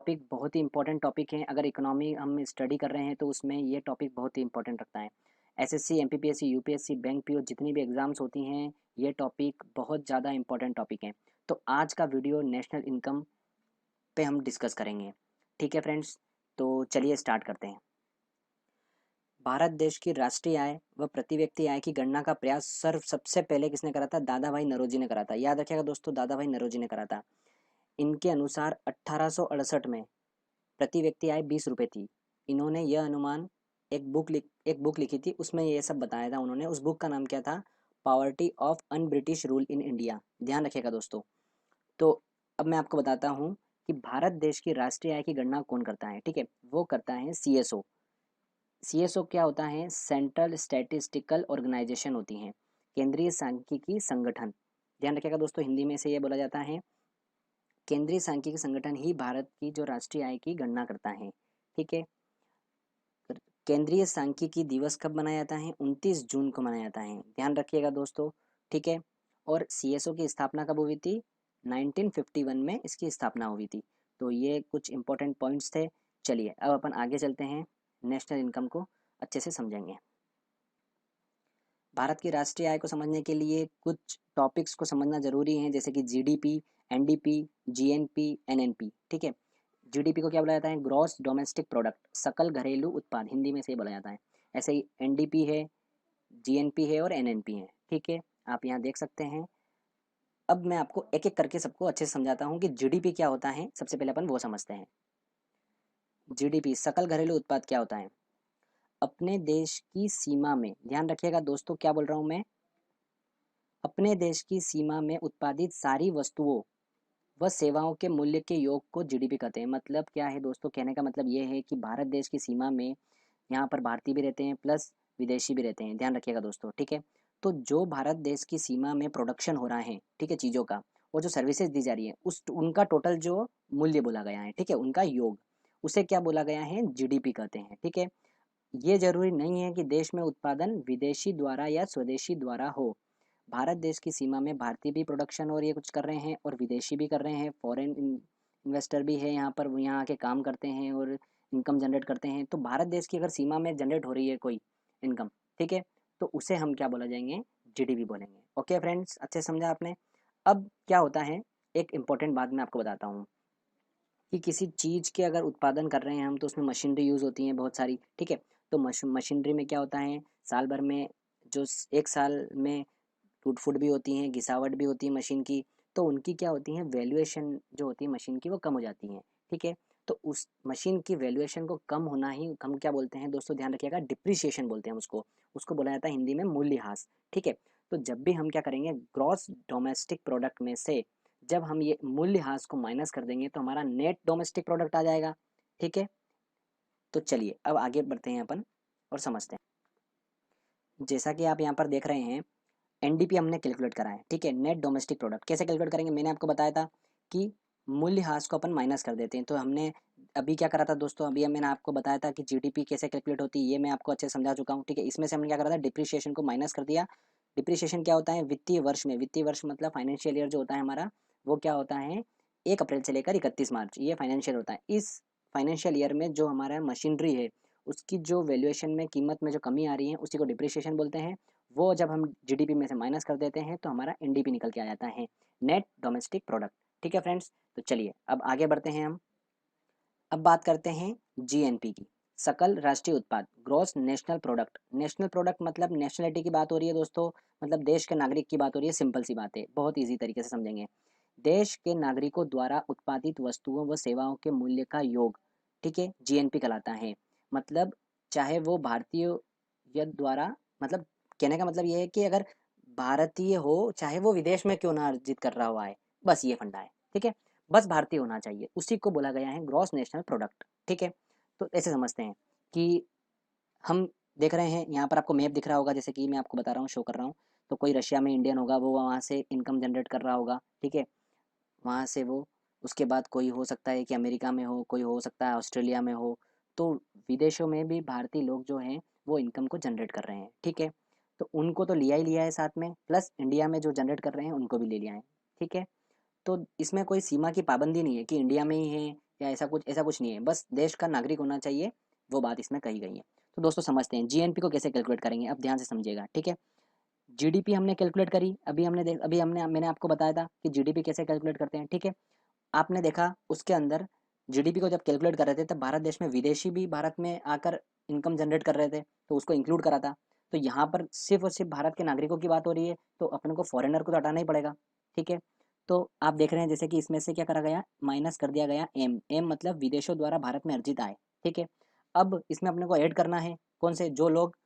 Topic बहुत ही important topic है। अगर इकोनॉमी हम स्टडी कर रहे हैं तो उसमें ये टॉपिक बहुत ही इंपॉर्टेंट रखता है। SSC, MPPSC, UPSC, bank PO जितनी भी एग्ज़ाम्स होती हैं, ये टॉपिक बहुत ज़्यादा इंपॉर्टेंट टॉपिक है। तो आज का वीडियो नेशनल इनकम पे हम डिस्कस करेंगे। ठीक है फ्रेंड्स, तो चलिए स्टार्ट करते हैं। भारत देश की राष्ट्रीय आय व प्रति व्यक्ति आय की गणना का प्रयास सर्व सबसे पहले किसने करा था? दादा भाई नौरोजी ने करा था। याद रखिएगा दोस्तों, दादा भाई नौरोजी ने करा था। इनके अनुसार 1868 में प्रति व्यक्ति आय 20 रुपये थी। इन्होंने यह अनुमान एक बुक लिखी थी, उसमें ये सब बताया था उन्होंने। उस बुक का नाम क्या था? Poverty of un British rule in India. ध्यान रखिएगा दोस्तों। तो अब मैं आपको बताता हूँ कि भारत देश की राष्ट्रीय आय की गणना कौन करता है। ठीक है, वो करता है सीएसओ। सीएसओ क्या होता है? सेंट्रल स्टैटिस्टिकल ऑर्गेनाइजेशन होती हैं, केंद्रीय सांख्यिकी संगठन। ध्यान रखिएगा दोस्तों, हिंदी में से ये बोला जाता है केंद्रीय सांख्यिकी संगठन ही भारत की जो राष्ट्रीय आय की गणना करता है। ठीक है, केंद्रीय सांख्यिकी दिवस कब मनाया जाता है? 29 जून को मनाया जाता है। ध्यान रखिएगा दोस्तों। ठीक है, और सीएसओ की स्थापना कब हुई थी? 1951 में इसकी स्थापना हुई थी। तो ये कुछ इंपॉर्टेंट पॉइंट्स थे। चलिए अब अपन आगे चलते हैं, नेशनल इनकम को अच्छे से समझेंगे। भारत की राष्ट्रीय आय को समझने के लिए कुछ टॉपिक्स को समझना जरूरी है, जैसे कि जीडीपी, एनडीपी, जीएनपी, एनएनपी। ठीक है, जीडीपी को क्या बोला जाता है? ग्रॉस डोमेस्टिक प्रोडक्ट, सकल घरेलू उत्पाद, हिंदी में से बोला जाता है। ऐसे ही एनडीपी है, जीएनपी है और एनएनपी है। ठीक है, आप यहाँ देख सकते हैं। अब मैं आपको एक एक करके सबको अच्छे से समझाता हूँ कि जीडीपी क्या होता है। सबसे पहले अपन वो समझते हैं। जीडीपी, सकल घरेलू उत्पाद, क्या होता है? अपने देश की सीमा में, ध्यान रखिएगा दोस्तों, क्या बोल रहा हूँ मैं? अपने देश की सीमा में उत्पादित सारी वस्तुओं व सेवाओं के मूल्य के योग को जीडीपी कहते हैं। मतलब क्या है दोस्तों? कहने का मतलब ये है कि भारत देश की सीमा में यहाँ पर भारतीय भी रहते हैं प्लस विदेशी भी रहते हैं। ध्यान रखिएगा दोस्तों। ठीक है, तो जो भारत देश की सीमा में प्रोडक्शन हो रहा है, ठीक है, चीज़ों का, और जो सर्विसेज दी जा रही है, उस उनका टोटल जो मूल्य बोला गया है, ठीक है, उनका योग, उसे क्या बोला गया है? जीडीपी कहते हैं। ठीक है, ये जरूरी नहीं है कि देश में उत्पादन विदेशी द्वारा या स्वदेशी द्वारा हो। भारत देश की सीमा में भारतीय भी प्रोडक्शन और ये कुछ कर रहे हैं और विदेशी भी कर रहे हैं। फॉरेन इन्वेस्टर भी है यहाँ पर, वो यहाँ आके काम करते हैं और इनकम जनरेट करते हैं। तो भारत देश की अगर सीमा में जनरेट हो रही है कोई इनकम, ठीक है, तो उसे हम क्या बोला जाएंगे? जीडीपी बोलेंगे। ओके फ्रेंड्स, अच्छे से समझा आपने। अब क्या होता है, एक इम्पॉर्टेंट बात मैं आपको बताता हूँ कि किसी चीज़ के अगर उत्पादन कर रहे हैं हम, तो उसमें मशीनरी यूज़ होती हैं बहुत सारी। ठीक है, तो मशीनरी में क्या होता है, साल भर में जो एक साल में टूट फूट भी होती हैं, घिसावट भी होती है मशीन की, तो उनकी क्या होती है, वैल्यूएशन जो होती है मशीन की, वो कम हो जाती है। ठीक है, तो उस मशीन की वैल्यूएशन को कम होना ही हम क्या बोलते हैं दोस्तों? ध्यान रखिएगा, डिप्रिसिएशन बोलते हैं उसको। उसको बोला जाता है हिंदी में मूल्यह्रास। ठीक है, तो जब भी हम क्या करेंगे, ग्रॉस डोमेस्टिक प्रोडक्ट में से जब हम ये मूल्यह्रास को माइनस कर देंगे तो हमारा नेट डोमेस्टिक प्रोडक्ट आ जाएगा। ठीक है, तो चलिए अब आगे बढ़ते हैं अपन और समझते हैं। जैसा कि आप यहाँ पर देख रहे हैं, एनडीपी हमने कैलकुलेट करा है। ठीक है, नेट डोमेस्टिक प्रोडक्ट कैसे कैलकुलेट करेंगे? मैंने आपको बताया था कि मूल्यह्रास को अपन माइनस कर देते हैं। तो हमने अभी क्या करा था दोस्तों? अभी मैंने आपको बताया था कि जीडीपी कैसे कैलकुलेट होती है, ये मैं आपको अच्छे से समझा चुका हूँ। ठीक है, इसमें से हमने क्या करा था? डिप्रिशिएशन को माइनस कर दिया। डिप्रिशिएशन क्या होता है? वित्तीय वर्ष में, वित्तीय वर्ष मतलब फाइनेंशियल ईयर जो होता है हमारा, वो क्या होता है? 1 अप्रैल से लेकर 31 मार्च, ये फाइनेंशियल होता है। इस फाइनेंशियल ईयर में जो हमारा मशीनरी है, उसकी जो वैल्यूएशन में, कीमत में जो कमी आ रही है, उसी को डिप्रिशिएशन बोलते हैं। वो जब हम जीडीपी में से माइनस कर देते हैं तो हमारा एनडीपी निकल के आ जाता है, नेट डोमेस्टिक प्रोडक्ट। ठीक है फ्रेंड्स, तो चलिए अब आगे बढ़ते हैं हम। अब बात करते हैं जीएनपी की, सकल राष्ट्रीय उत्पाद, gross national product. National product मतलब नेशनलिटी की बात हो रही है दोस्तों, मतलब देश के नागरिक की बात हो रही है। सिंपल सी बात है, बहुत ईजी तरीके से समझेंगे। देश के नागरिकों द्वारा उत्पादित वस्तुओं व सेवाओं के मूल्य का योग, ठीक है, जीएनपी कहलाता है। मतलब चाहे वो भारतीय या द्वारा, मतलब कहने का मतलब ये है कि अगर भारतीय हो, चाहे वो विदेश में क्यों ना अर्जित कर रहा हुआ है, बस ये फंडा है। ठीक है, बस भारतीय होना चाहिए, उसी को बोला गया है ग्रॉस नेशनल प्रोडक्ट। ठीक है, तो ऐसे समझते हैं कि हम देख रहे हैं यहाँ पर, आपको मैप दिख रहा होगा, जैसे कि मैं आपको बता रहा हूँ, शो कर रहा हूँ। तो कोई रशिया में इंडियन होगा, वो वहाँ से इनकम जनरेट कर रहा होगा। ठीक है, वहाँ से वो, उसके बाद कोई हो सकता है कि अमेरिका में हो, कोई हो सकता है ऑस्ट्रेलिया में हो। तो विदेशों में भी भारतीय लोग जो हैं वो इनकम को जनरेट कर रहे हैं। ठीक है, तो उनको तो लिया ही लिया है साथ में, प्लस इंडिया में जो जनरेट कर रहे हैं उनको भी ले लिया है। ठीक है, तो इसमें कोई सीमा की पाबंदी नहीं है कि इंडिया में ही है या ऐसा कुछ नहीं है, बस देश का नागरिक होना चाहिए, वो बात इसमें कही गई है। तो दोस्तों समझते हैं जीएनपी को कैसे कैलकुलेट करेंगे, अब ध्यान से समझिएगा, ठीक है। जीडीपी हमने कैलकुलेट करी, अभी हमने मैंने आपको बताया था कि जीडीपी कैसे कैलकुलेट करते हैं, ठीक है। आपने देखा उसके अंदर जीडीपी को जब कैलकुलेट कर रहे थे तब भारत देश में विदेशी भी भारत में आकर इनकम जनरेट कर रहे थे, तो उसको इंक्लूड करा था। तो यहाँ पर सिर्फ और सिर्फ भारत के नागरिकों की बात हो रही है, तो अपन को फॉरेनर को तो हटाना ही पड़ेगा, ठीक है। तो आप देख रहे हैं जैसे कि इसमें से क्या करा गया, माइनस कर दिया गया एम, एम मतलब विदेशों द्वारा भारत में अर्जित आय, ठीक है। अब इसमें अपने को ऐड करना है कौन से, जो लोग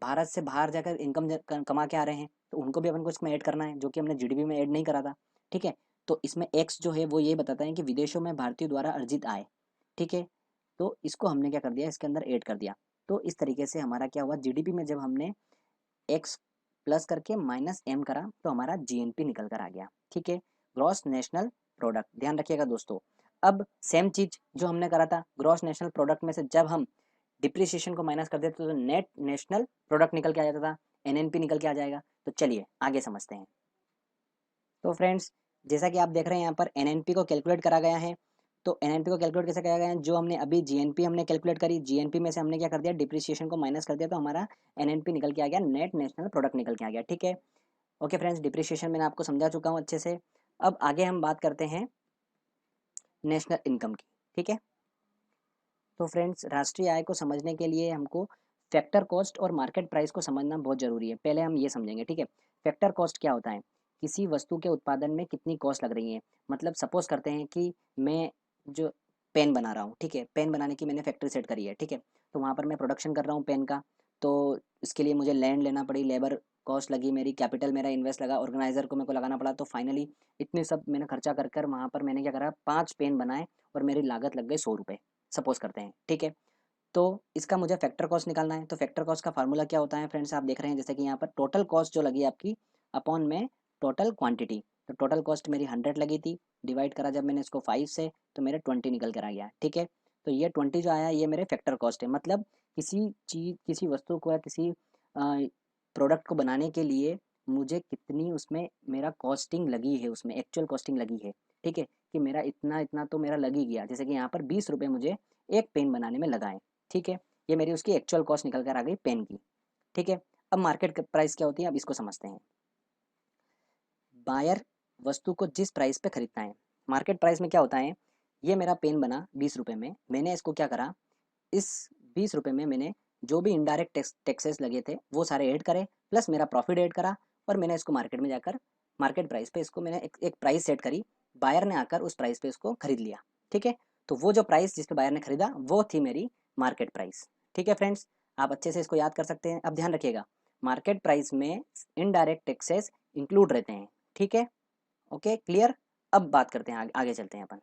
भारत से बाहर जाकर इनकम कमा के आ रहे हैं, तो उनको भी अपन को इसमें ऐड करना है, जो कि हमने जीडीपी में ऐड नहीं करा था, ठीक है। तो इसमें एक्स जो है वो ये बताता है कि विदेशों में भारतीयों द्वारा अर्जित आय, ठीक है। तो इसको हमने क्या कर दिया, इसके अंदर ऐड कर दिया। तो इस तरीके से हमारा क्या हुआ, जीडीपी में जब हमने एक्स प्लस करके माइनस एम करा तो हमारा जीएनपी निकल कर आ गया, ठीक है, ग्रॉस नेशनल प्रोडक्ट। ध्यान रखिएगा दोस्तों। अब सेम चीज जो हमने करा था, ग्रॉस नेशनल प्रोडक्ट में से जब हम डिप्रिसिएशन को माइनस कर देते तो नेट नेशनल प्रोडक्ट निकल के आ जाता था, एनएनपी निकल के आ जाएगा। तो चलिए आगे समझते हैं। तो फ्रेंड्स जैसा कि आप देख रहे हैं यहाँ पर एनएनपी को कैलकुलेट करा गया है। तो एनएनपी को कैलकुलेट कैसे किया गया है, जो हमने अभी जीएनपी हमने कैलकुलेट करी, जीएनपी में से हमने क्या कर दिया, डिप्रिसिएशन को माइनस कर दिया, तो हमारा एनएनपी निकल के आ गया, नेट नेशनल प्रोडक्ट निकल के आ गया, ठीक है। ओके फ्रेंड्स, डिप्रिसिएशन मैंने आपको समझा चुका हूँ अच्छे से। अब आगे हम बात करते हैं नेशनल इनकम की, ठीक है। तो फ्रेंड्स राष्ट्रीय आय को समझने के लिए हमको फैक्टर कॉस्ट और मार्केट प्राइस को समझना बहुत ज़रूरी है। पहले हम ये समझेंगे, ठीक है। फैक्टर कॉस्ट क्या होता है, किसी वस्तु के उत्पादन में कितनी कॉस्ट लग रही है। मतलब सपोज करते हैं कि मैं जो पेन बना रहा हूँ, ठीक है, पेन बनाने की मैंने फैक्ट्री सेट करी है, ठीक है। तो वहाँ पर मैं प्रोडक्शन कर रहा हूँ पेन का, तो इसके लिए मुझे लैंड लेना पड़ी, लेबर कॉस्ट लगी, मेरी कैपिटल मेरा इन्वेस्ट लगा, ऑर्गेनाइजर को मेरे को लगाना पड़ा। तो फाइनली इतने सब मैंने खर्चा कर कर वहाँ पर मैंने क्या करा, 5 पेन बनाए और मेरी लागत लग गई 100 रुपये, सपोज करते हैं, ठीक है। तो इसका मुझे फैक्टर कॉस्ट निकालना है। तो फैक्टर कॉस्ट का फार्मूला क्या होता है फ्रेंड्स, आप देख रहे हैं जैसे कि यहाँ पर टोटल कॉस्ट जो लगी आपकी अपॉन में टोटल क्वांटिटी। तो टोटल कॉस्ट मेरी 100 लगी थी, डिवाइड करा जब मैंने इसको 5 से, तो मेरे 20 निकल कर आ गया, ठीक है। तो ये 20 जो आया ये मेरे फैक्टर कॉस्ट है। मतलब किसी चीज़, किसी वस्तु को या किसी प्रोडक्ट को बनाने के लिए मुझे कितनी उसमें मेरा कॉस्टिंग लगी है, उसमें एक्चुअल कॉस्टिंग लगी है, ठीक है। कि मेरा इतना इतना तो मेरा लग ही गया, जैसे कि यहाँ पर 20 रुपये मुझे एक पेन बनाने में लगाए, ठीक है। ये मेरी उसकी एक्चुअल कॉस्ट निकल कर आ गई पेन की, ठीक है। अब मार्केट प्राइस क्या होती है, अब इसको समझते हैं। बायर वस्तु को जिस प्राइस पे खरीदता है, मार्केट प्राइस में क्या होता है, ये मेरा पेन बना 20 रुपये में, मैंने इसको क्या करा, इस 20 रुपये में मैंने जो भी इनडायरेक्ट टैक्सेस लगे थे वो सारे ऐड करे, प्लस मेरा प्रॉफिट ऐड करा, और मैंने इसको मार्केट में जाकर मार्केट प्राइस पे इसको मैंने एक प्राइस सेट करी, बायर ने आकर उस प्राइस पे इसको खरीद लिया, ठीक है। तो वो जो प्राइस जिस पे बायर ने खरीदा वो थी मेरी मार्केट प्राइस, ठीक है फ्रेंड्स। आप अच्छे से इसको याद कर सकते हैं। अब ध्यान रखिएगा, मार्केट प्राइस में इनडायरेक्ट टैक्सेस इंक्लूड रहते हैं, ठीक है। Okay clear. अब बात करते हैं, आगे चलते हैं अपन।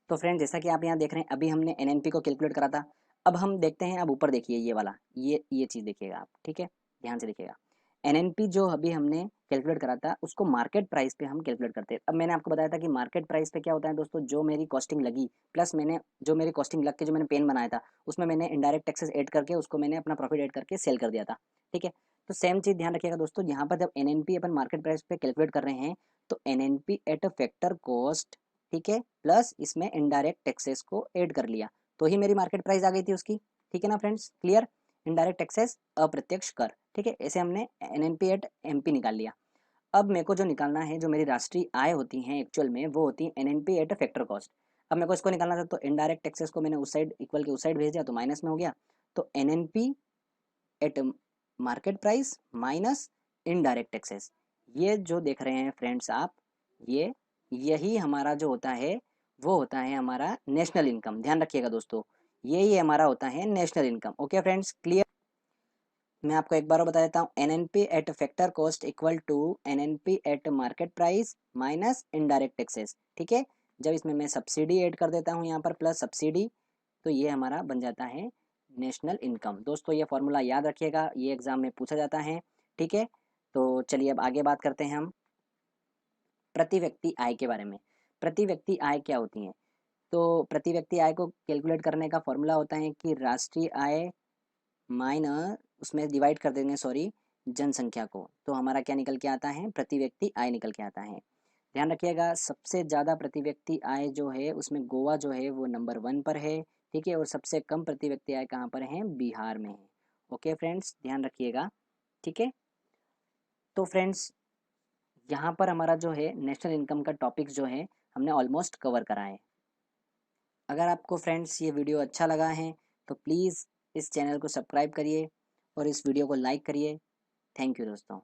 तो फ्रेंड जैसा कि आप यहाँ देख रहे हैं अभी हमने एनएनपी को कैलकुलेट करा था। अब हम देखते हैं, अब ऊपर देखिए ये वाला, ये चीज़ देखिएगा आप, ठीक है, ध्यान से देखिएगा। एनएनपी जो अभी हमने कैलकुलेट करा था उसको मार्केट प्राइस पे हम कैलकुलेट करते हैं। अब मैंने आपको बताया था कि मार्केट प्राइस पे क्या होता है दोस्तों, जो मेरी कॉस्टिंग लगी प्लस मैंने जो मेरी कॉस्टिंग लग के जो मैंने पेन बनाया था उसमें मैंने इनडायरेक्ट टैक्सेस ऐड करके उसको मैंने अपना प्रॉफिट ऐड करके सेल कर दिया था, ठीक है। तो सेम चीज़ ध्यान रखिएगा दोस्तों, यहाँ पर जब एनएनपी अपन मार्केट प्राइस पे कैलकुलेट कर रहे हैं तो NNP at a factor cost, ठीक है, प्लस इसमें इनडायरेक्ट टैक्सेस को ऐड कर लिया, तो ही मेरी मार्केट प्राइस आ गई थी उसकी, ठीक है ना फ्रेंड्स, क्लियर। इनडायरेक्ट टैक्सेस अप्रत्यक्ष कर, ठीक है, ऐसे हमने एनएनपी एट एमपी निकाल लिया। अब मेरे को जो निकालना है, जो मेरी राष्ट्रीय आय होती हैं एक्चुअल में वो होती है एनएनपी एट फैक्टर कॉस्ट। अब मेरे को इसको निकालना था, तो इनडायरेक्ट टैक्सेस को मैंने उस साइड इक्वल के उस साइड भेज दिया तो माइनस में हो गया। तो NNP eight market price minus indirect taxes, ये जो देख रहे हैं फ्रेंड्स आप, ये यही हमारा जो होता है वो होता है हमारा नेशनल इनकम। ध्यान रखिएगा दोस्तों, यही हमारा होता है national income. Okay friends clear. मैं आपको एक बार और बता देता हूँ, N N P at factor cost equal to N N P at market price minus indirect taxes, ठीक है। जब इसमें मैं सब्सिडी ऐड कर देता हूँ यहाँ पर प्लस सब्सिडी, तो ये हमारा बन जाता है नेशनल इनकम। दोस्तों ये फॉर्मूला याद रखिएगा, ये एग्जाम में पूछा जाता है, ठीक है। तो चलिए अब आगे बात करते हैं हम प्रति व्यक्ति आय के बारे में। प्रति व्यक्ति आय क्या होती है, तो प्रति व्यक्ति आय को कैलकुलेट करने का फॉर्मूला होता है कि राष्ट्रीय आय माइनस उसमें डिवाइड कर देंगे, सॉरी, जनसंख्या को, तो हमारा क्या निकल के आता है, प्रति व्यक्ति आय निकल के आता है। ध्यान रखिएगा, सबसे ज़्यादा प्रति व्यक्ति आय जो है उसमें गोवा जो है वो नंबर 1 पर है, ठीक है। और सबसे कम प्रति व्यक्ति आय कहाँ पर है, बिहार में है। ओके फ्रेंड्स, ध्यान रखिएगा, ठीक है। तो फ्रेंड्स, यहाँ पर हमारा जो है नेशनल इनकम का टॉपिक जो है हमने ऑलमोस्ट कवर करा है। अगर आपको फ्रेंड्स ये वीडियो अच्छा लगा है तो प्लीज़ इस चैनल को सब्सक्राइब करिए और इस वीडियो को लाइक करिए। थैंक यू दोस्तों।